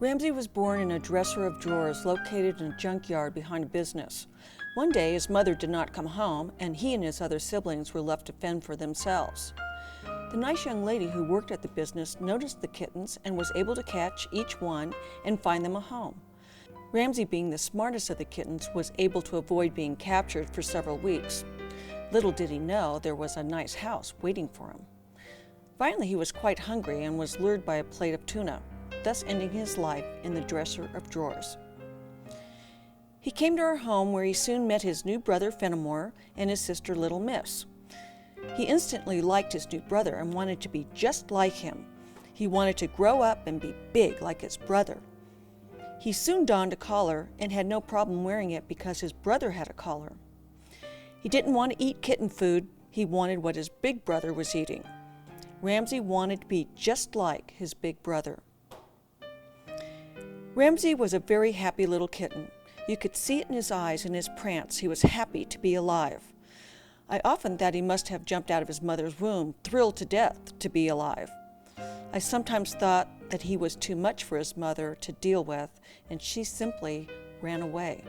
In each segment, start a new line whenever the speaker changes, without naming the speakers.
Ramsey was born in a dresser of drawers located in a junkyard behind a business. One day, his mother did not come home, and he and his other siblings were left to fend for themselves. The nice young lady who worked at the business noticed the kittens and was able to catch each one and find them a home. Ramsey, being the smartest of the kittens, was able to avoid being captured for several weeks. Little did he know there was a nice house waiting for him. Finally, he was quite hungry and was lured by a plate of tuna, thus ending his life in the dresser of drawers. He came to our home, where he soon met his new brother Fenimore and his sister Little Miss. He instantly liked his new brother and wanted to be just like him. He wanted to grow up and be big like his brother. He soon donned a collar and had no problem wearing it because his brother had a collar. He didn't want to eat kitten food. He wanted what his big brother was eating. Ramsey wanted to be just like his big brother. Ramsey was a very happy little kitten. You could see it in his eyes and his prance. He was happy to be alive. I often thought he must have jumped out of his mother's womb, thrilled to death to be alive. I sometimes thought that he was too much for his mother to deal with, and she simply ran away.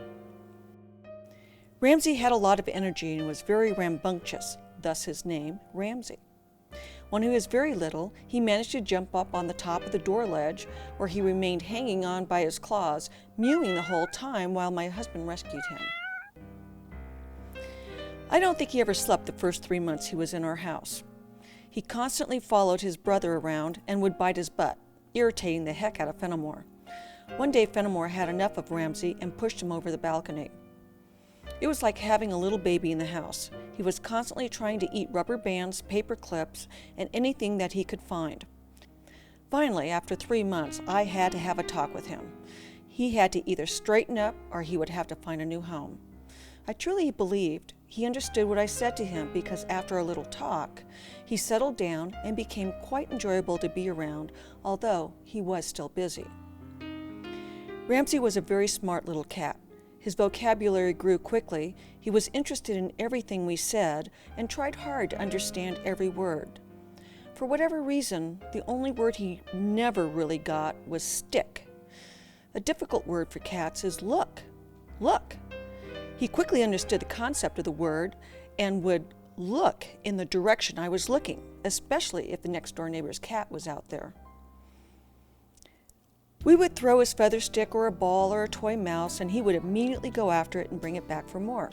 Ramsey had a lot of energy and was very rambunctious, thus his name, Ramsey. When he was very little, he managed to jump up on the top of the door ledge, where he remained hanging on by his claws, mewing the whole time while my husband rescued him. I don't think he ever slept the first 3 months he was in our house. He constantly followed his brother around and would bite his butt, irritating the heck out of Fenimore. One day Fenimore had enough of Ramsey and pushed him over the balcony. It was like having a little baby in the house. He was constantly trying to eat rubber bands, paper clips, and anything that he could find. Finally, after 3 months, I had to have a talk with him. He had to either straighten up or he would have to find a new home. I truly believed he understood what I said to him, because after a little talk, he settled down and became quite enjoyable to be around, although he was still busy. Ramsey was a very smart little cat. His vocabulary grew quickly. He was interested in everything we said and tried hard to understand every word. For whatever reason, the only word he never really got was stick. A difficult word for cats is look. Look. He quickly understood the concept of the word and would look in the direction I was looking, especially if the next door neighbor's cat was out there. We would throw his feather stick or a ball or a toy mouse, and he would immediately go after it and bring it back for more.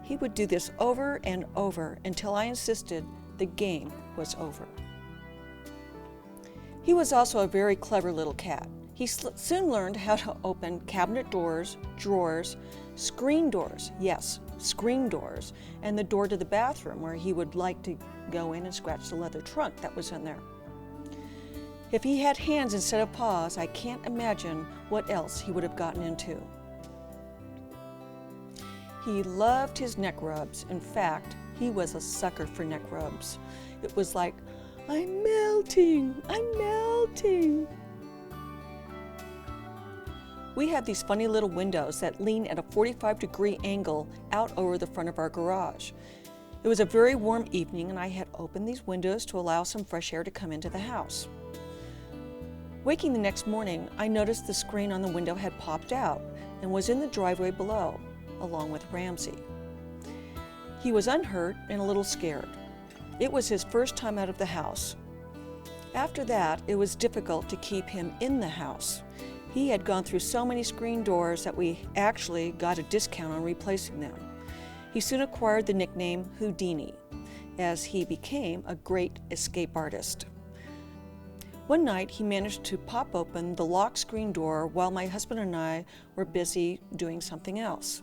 He would do this over and over until I insisted the game was over. He was also a very clever little cat. He soon learned how to open cabinet doors, drawers, screen doors, yes, screen doors, and the door to the bathroom, where he would like to go in and scratch the leather trunk that was in there. If he had hands instead of paws, I can't imagine what else he would have gotten into. He loved his neck rubs. In fact, he was a sucker for neck rubs. It was like, I'm melting, I'm melting. We have these funny little windows that lean at a 45-degree angle out over the front of our garage. It was a very warm evening, and I had opened these windows to allow some fresh air to come into the house. Waking the next morning, I noticed the screen on the window had popped out and was in the driveway below, along with Ramsey. He was unhurt and a little scared. It was his first time out of the house. After that, it was difficult to keep him in the house. He had gone through so many screen doors that we actually got a discount on replacing them. He soon acquired the nickname Houdini, as he became a great escape artist. One night, he managed to pop open the locked screen door while my husband and I were busy doing something else.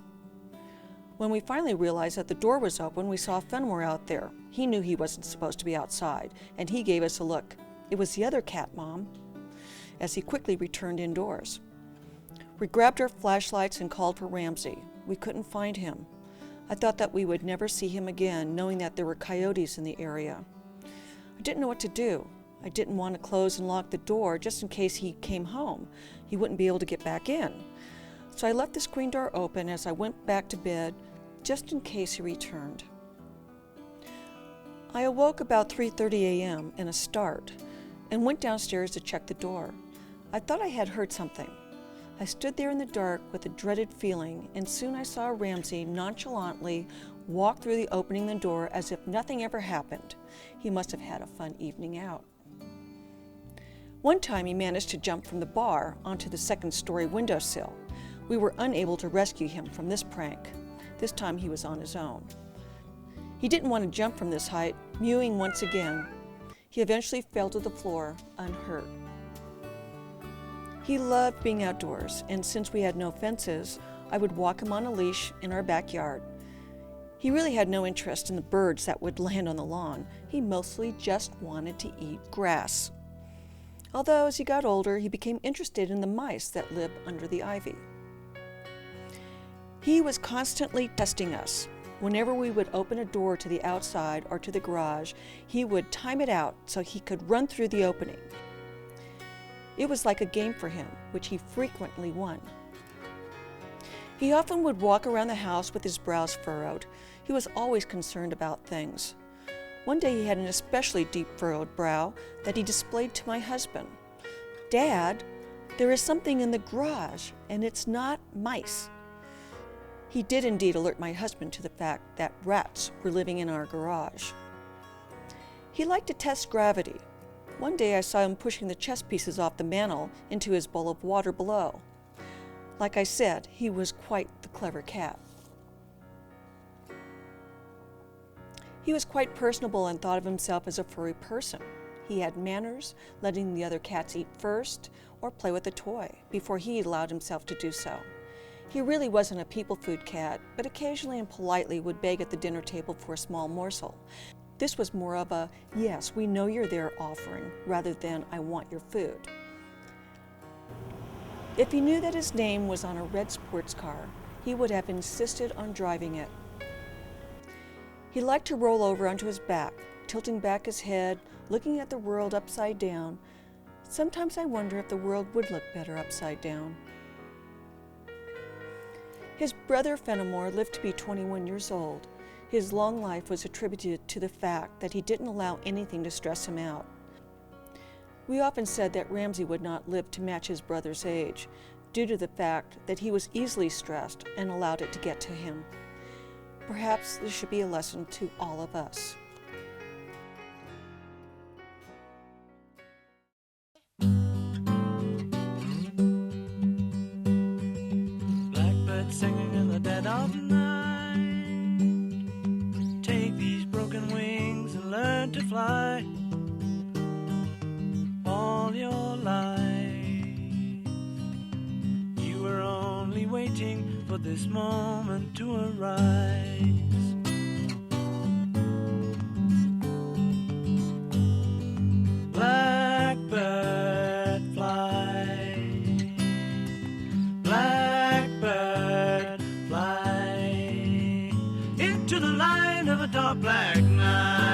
When we finally realized that the door was open, we saw Fenimore out there. He knew he wasn't supposed to be outside, and he gave us a look. It was the other cat, Mom, as he quickly returned indoors. We grabbed our flashlights and called for Ramsey. We couldn't find him. I thought that we would never see him again, knowing that there were coyotes in the area. I didn't know what to do. I didn't want to close and lock the door just in case he came home. He wouldn't be able to get back in. So I left the screen door open as I went back to bed, just in case he returned. I awoke about 3:30 a.m. in a start and went downstairs to check the door. I thought I had heard something. I stood there in the dark with a dreaded feeling, and soon I saw Ramsey nonchalantly walk through the opening in the door as if nothing ever happened. He must have had a fun evening out. One time he managed to jump from the bar onto the second-story windowsill. We were unable to rescue him from this prank. This time he was on his own. He didn't want to jump from this height, mewing once again. He eventually fell to the floor, unhurt. He loved being outdoors, and since we had no fences, I would walk him on a leash in our backyard. He really had no interest in the birds that would land on the lawn. He mostly just wanted to eat grass. Although as he got older, he became interested in the mice that live under the ivy. He was constantly testing us. Whenever we would open a door to the outside or to the garage, he would time it out so he could run through the opening. It was like a game for him, which he frequently won. He often would walk around the house with his brows furrowed. He was always concerned about things. One day he had an especially deep furrowed brow that he displayed to my husband. "Dad, there is something in the garage, and it's not mice." He did indeed alert my husband to the fact that rats were living in our garage. He liked to test gravity. One day I saw him pushing the chess pieces off the mantel into his bowl of water below. Like I said, he was quite the clever cat. He was quite personable and thought of himself as a furry person. He had manners, letting the other cats eat first or play with a toy before he allowed himself to do so. He really wasn't a people food cat, but occasionally and politely would beg at the dinner table for a small morsel. This was more of a, "Yes, we know you're there" offering, rather than "I want your food." If he knew that his name was on a red sports car, he would have insisted on driving it. He liked to roll over onto his back, tilting back his head, looking at the world upside down. Sometimes I wonder if the world would look better upside down. His brother Fenimore lived to be 21 years old. His long life was attributed to the fact that he didn't allow anything to stress him out. We often said that Ramsey would not live to match his brother's age, due to the fact that he was easily stressed and allowed it to get to him. Perhaps this should be a lesson to all of us.
Blackbird singing in the dead of night. Take these broken wings and learn to fly. All your life, you were only waiting for this moment to arise. Blackbird fly, blackbird fly, into the light of a dark black night.